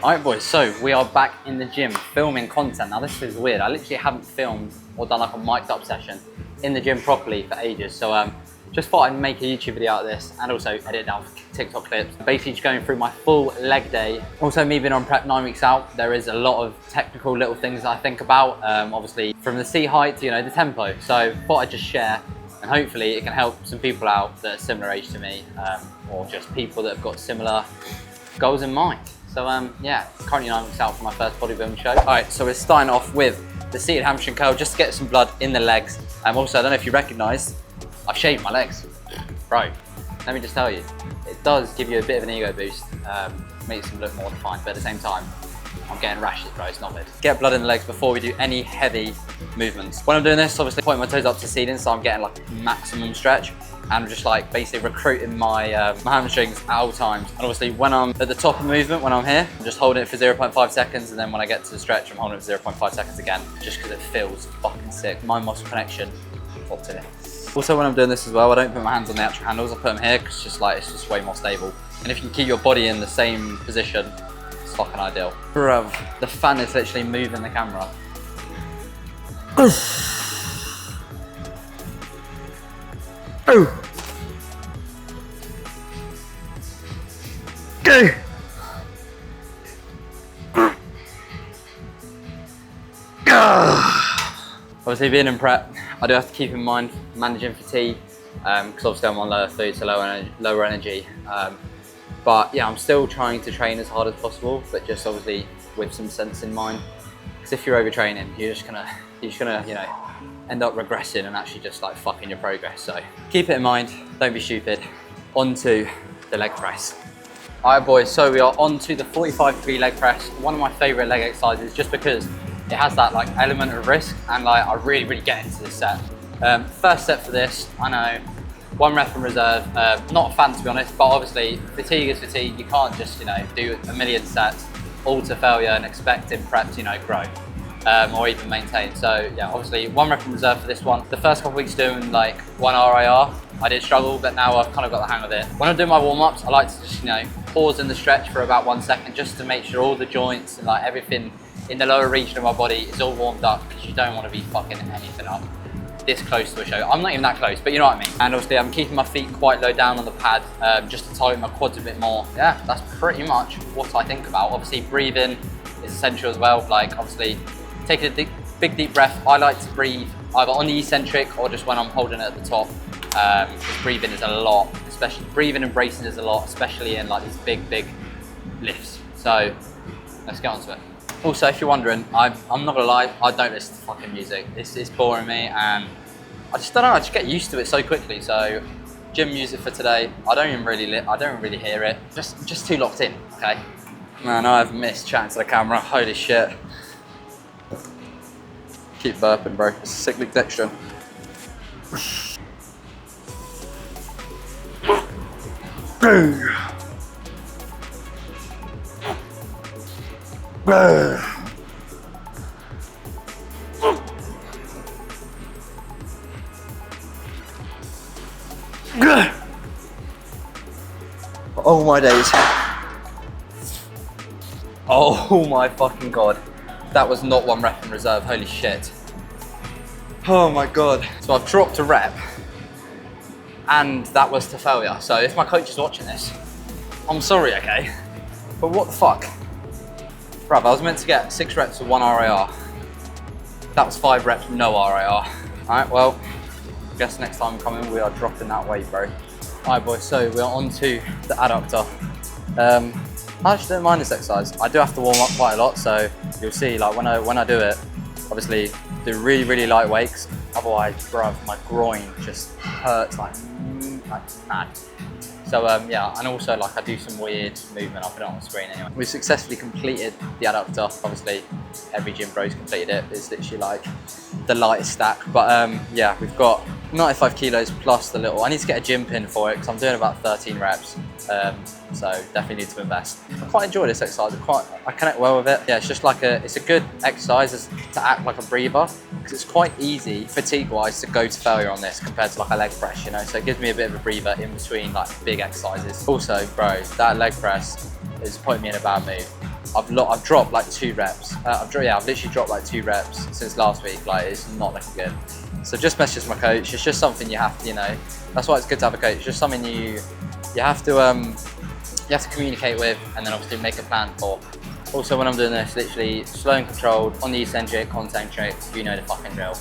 Alright boys, so we are back in the gym filming content. Now this is weird, I literally haven't filmed or done like a mic'd up session in the gym properly for ages. So just thought I'd make a YouTube video out of this and also edit down TikTok clips. Basically just going through my full leg day. Also me being on prep 9 weeks out, there is a lot of technical little things that I think about. Obviously from the seat height to, the tempo. So thought I'd just share and hopefully it can help some people out that are similar age to me or just people that have got similar goals in mind. So yeah, currently 9 weeks out for my first bodybuilding show. All right, so we're starting off with the seated hamstring curl just to get some blood in the legs. Also, I don't know if you recognised, I've shaved my legs. Bro, let me just tell you, it does give you a bit of an ego boost, makes them look more defined, but at the same time, I'm getting rashes, bro, it's not good. Get blood in the legs before we do any heavy movements. When I'm doing this, obviously pointing my toes up to the ceiling, so I'm getting like maximum stretch. And I'm just like basically recruiting my, my hamstrings at all times. And obviously when I'm at the top of the movement, when I'm here, I'm just holding it for 0.5 seconds. And then when I get to the stretch, I'm holding it for 0.5 seconds again, just because it feels fucking sick. Mind muscle connection, up to it. Also when I'm doing this as well, I don't put my hands on the actual handles, I put them here because it's just way more stable. And if you can keep your body in the same position, it's fucking ideal. Bruv, the fan is literally moving the camera. Oh. Go. Obviously being in prep, I do have to keep in mind managing fatigue because obviously I'm on lower food, so lower energy. But yeah, I'm still trying to train as hard as possible, but just obviously with some sense in mind. Because if you're overtraining, you're just gonna end up regressing and actually just like fucking your progress. So keep it in mind, don't be stupid. On to the leg press. All right boys, so we are on to the 45-degree leg press, one of my favorite leg exercises just because it has that like element of risk and like I really get into this set. First set for this, I know, 1 rep from reserve, not a fan to be honest, but obviously fatigue is fatigue. You can't just, do a million sets all to failure and expect in prep to, grow. Or even maintain. So yeah, obviously 1 rep in reserve for this one. The first couple weeks doing like 1 RIR, I did struggle, but now I've kind of got the hang of it. When I'm doing my warm-ups, I like to just, pause in the stretch for about 1 second just to make sure all the joints and like everything in the lower region of my body is all warmed up because you don't want to be fucking anything up this close to a show. I'm not even that close, but you know what I mean. And obviously I'm keeping my feet quite low down on the pad just to tighten my quads a bit more. Yeah, that's pretty much what I think about. Obviously breathing is essential as well. Like obviously take a big deep breath. I like to breathe either on the eccentric or just when I'm holding it at the top. Breathing is a lot, especially breathing and bracing is a lot, especially in like these big lifts. So let's get on to it. Also, if you're wondering, I'm not gonna lie, I don't listen to fucking music. This is boring me and I just don't know, I just get used to it so quickly. So gym music for today, I don't really hear it. Just too locked in, okay? Man, I've missed chatting to the camera, holy shit. Keep burping, bro. It's a sick leak dextrin. Oh my days. Oh my fucking god. That was not 1 rep in reserve, holy shit. Oh my god. So I've dropped a rep and that was to failure. So if my coach is watching this, I'm sorry, okay? But what the fuck? Bruv, I was meant to get 6 reps with 1 RIR. That was 5 reps, no RIR. All right, well, I guess next time coming, we are dropping that weight, bro. All right, boys, so we're on to the adductor. I actually don't mind this exercise. I do have to warm up quite a lot, so you'll see, like when I do it, obviously do really light weights. Otherwise, bruv, my groin just hurts like mad. So yeah, and also like I do some weird movement, I'll put it on the screen anyway. We successfully completed the adductor. Obviously, every gym bro's completed it. It's literally like the lightest stack. But yeah, we've got 95 kilos plus the little, I need to get a gym pin for it because I'm doing about 13 reps. So definitely need to invest. I quite enjoy this exercise. I connect well with it. Yeah, it's just like it's a good exercise to act like a breather because it's quite easy fatigue-wise to go to failure on this compared to like a leg press, So it gives me a bit of a breather in between like big exercises. Also, bro, that leg press is putting me in a bad mood. I've dropped like 2 reps. I've literally dropped like 2 reps since last week. Like, it's not looking good. So just message my coach. It's just something you have to, you know. That's why it's good to have a coach. It's just something you have to communicate with, and then obviously make a plan for. Also, when I'm doing this, literally slow and controlled, on the eccentric, concentric, you know the fucking drill.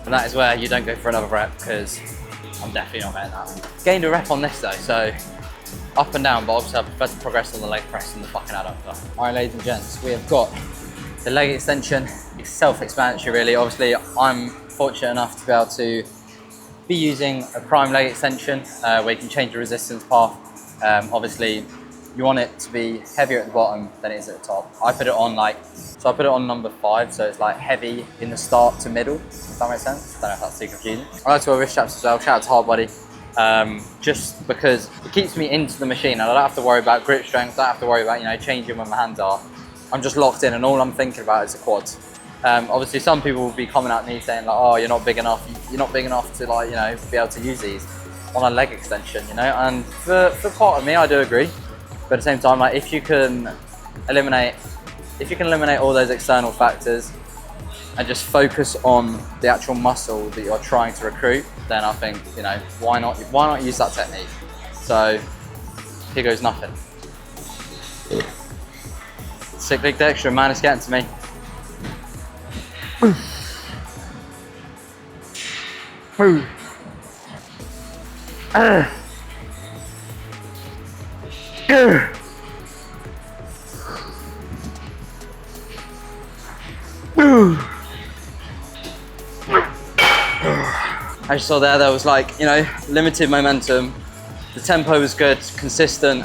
And that is where you don't go for another rep, because I'm definitely not getting that. Gained a rep on this though, so up and down, but obviously I prefer to progress on the leg press and the fucking adductor. Alright, ladies and gents, we have got the leg extension. It's self-explanatory really. Obviously I'm fortunate enough to be able to be using a prime leg extension where you can change the resistance path. Obviously you want it to be heavier at the bottom than it is at the top. I put it on number 5, so it's like heavy in the start to middle, if that makes sense. I don't know if that's too confusing. I like to wear wrist straps as well. Shout out to Hardbody. Just because it keeps me into the machine and I don't have to worry about grip strength, I don't have to worry about, you know, changing when my hands are. I'm just locked in and all I'm thinking about is the quads. Obviously some people will be coming at me saying like, oh, you're not big enough to, like, you know, be able to use these on a leg extension, you know. And for part of me, I do agree. But at the same time, like, if you can eliminate all those external factors and just focus on the actual muscle that you're trying to recruit, then I think, you know, why not use that technique? So here goes nothing. Cyclic dextrin, man, it's getting to me. As you saw there was, like, you know, limited momentum. The tempo was good, consistent,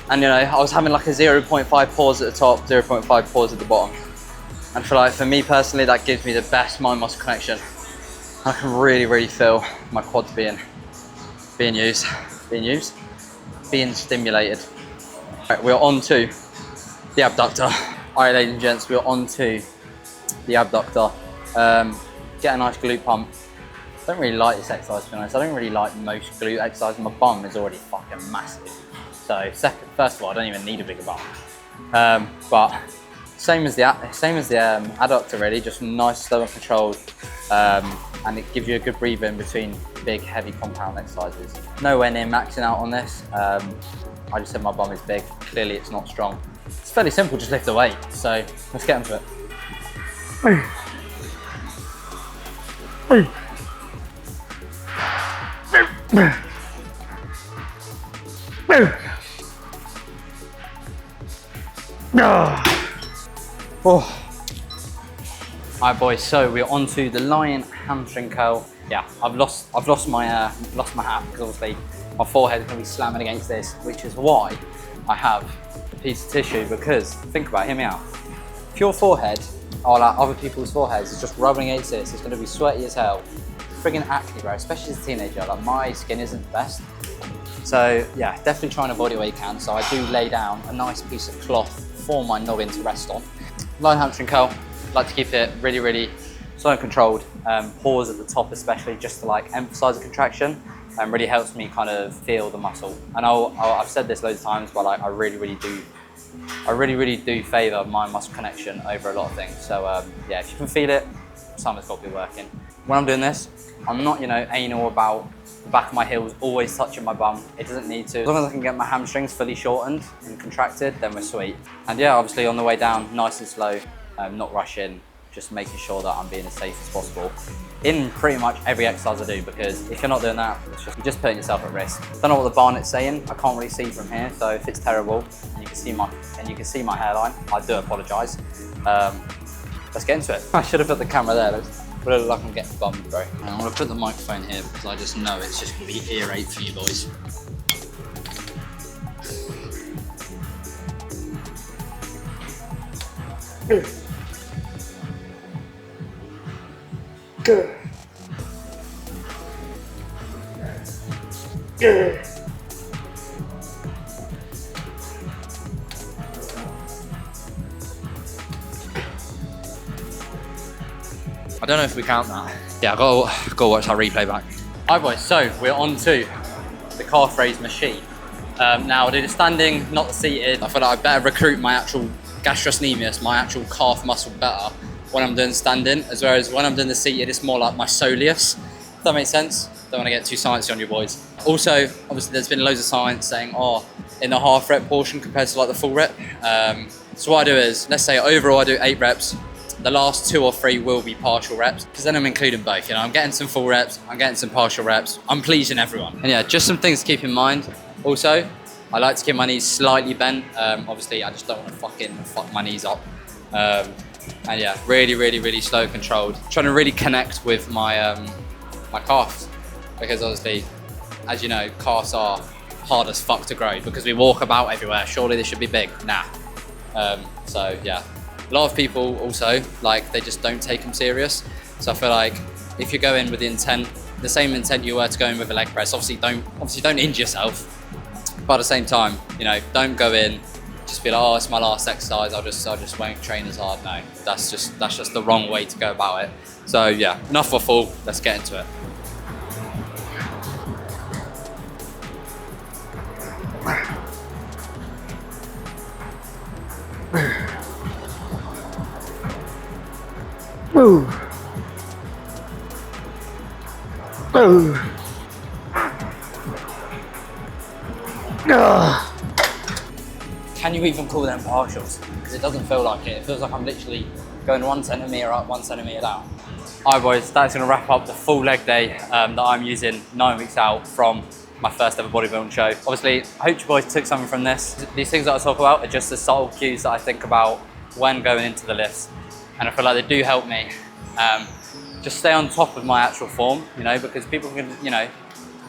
and, you know, I was having like a 0.5 pause at the top, 0.5 pause at the bottom. And for me personally, that gives me the best mind muscle connection. I can really feel my quads being stimulated. Right, we're on to the abductor. All right, ladies and gents, we're on to the abductor. Get a nice glute pump. I don't really like this exercise, to be honest. I don't really like most glute exercises. My bum is already fucking massive. So first of all, I don't even need a bigger bum. But same as the adductor really, just nice, slow and controlled. And it gives you a good breather in between big, heavy compound exercises. Nowhere near maxing out on this. I just said my bum is big. Clearly it's not strong. It's fairly simple, just lift the weight. So let's get into it. Oh. Alright boys, so we're on to the lion hamstring curl. Yeah, I've lost my hat because obviously my forehead is going to be slamming against this, which is why I have a piece of tissue. Because think about it, hear me out. If your forehead, or like other people's foreheads, is just rubbing against this, it's going to be sweaty as hell. Friggin' acne, bro, especially as a teenager. Like, my skin isn't the best. So yeah, definitely try and avoid it where you can. So I do lay down a nice piece of cloth for my noggin to rest on. Lion hamstring curl, like to keep it really slow and controlled. Pause at the top especially, just to like emphasize the contraction, and really helps me kind of feel the muscle. And I've said this loads of times, but like I really do favor mind muscle connection over a lot of things. So yeah, if you can feel it, something's got to be working. When I'm doing this, I'm not, you know, anal about the back of my heels always touching my bum. It doesn't need to. As long as I can get my hamstrings fully shortened and contracted, then we're sweet. And yeah, obviously on the way down, nice and slow, not rushing, just making sure that I'm being as safe as possible in pretty much every exercise I do, because if you're not doing that, you're just putting yourself at risk. Don't know what the Barnett's saying. I can't really see from here, so if it's terrible and you can see my hairline, I do apologise. Let's get into it. I should have put the camera there. But it look like I'm getting bummed, bro. And I'm gonna put the microphone here because I just know it's just gonna be ear rape for you boys. don't know if we count that. Yeah, I gotta watch that replay back. Hi boys, so we're on to the calf raise machine. Now I do the standing, not the seated. I feel like I better recruit my actual gastrocnemius, my actual calf muscle better when I'm doing standing, as well as when I'm doing the seated, it's more like my soleus. If that makes sense? Don't want to get too sciencey on you boys. Also, obviously there's been loads of science saying, oh, in the half rep portion compared to like the full rep. So what I do is, let's say overall I do 8 reps, the last 2 or 3 will be partial reps, because then I'm including both, you know, I'm getting some full reps, I'm getting some partial reps, I'm pleasing everyone. And yeah, just some things to keep in mind. Also, I like to keep my knees slightly bent. Obviously, I just don't want to fucking fuck my knees up. And yeah, really slow, controlled. Trying to really connect with my my calves, because obviously, as you know, calves are hard as fuck to grow because we walk about everywhere. Surely they should be big. Nah. So yeah, a lot of people also, like, they just don't take them serious. So I feel like if you go in with the intent, the same intent you were to go in with a leg press, obviously don't injure yourself. But at the same time, you know, don't go in just be like, oh, it's my last exercise, I just won't train as hard. No, that's just the wrong way to go about it. So yeah, enough waffle, let's get into it. Move. Move. Can you even call them partials? Because it doesn't feel like it. It feels like I'm literally going 1 centimetre up, 1 centimetre down. Alright boys, that's going to wrap up the full leg day that I'm using 9 weeks out from my first ever bodybuilding show. Obviously, I hope you boys took something from this. These things that I talk about are just the subtle cues that I think about when going into the lifts. And I feel like they do help me just stay on top of my actual form, you know, because people can, you know,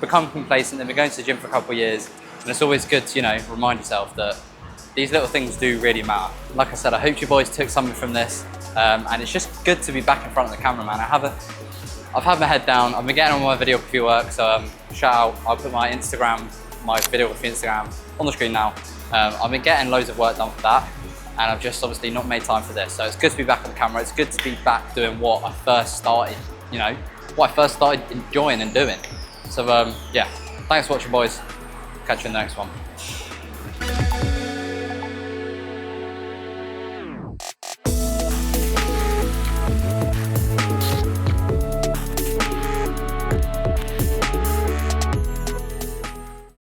become complacent. They've been going to the gym for a couple of years, and it's always good to, you know, remind yourself that these little things do really matter. Like I said, I hope you boys took something from this, and it's just good to be back in front of the camera, man. I've had my head down. I've been getting on my videography work, so shout out. I'll put my Instagram, my videography Instagram on the screen now. I've been getting loads of work done for that, and I've just obviously not made time for this. So it's good to be back on the camera. It's good to be back doing what I first started, you know, what I first started enjoying and doing. So yeah, thanks for watching, boys. Catch you in the next one.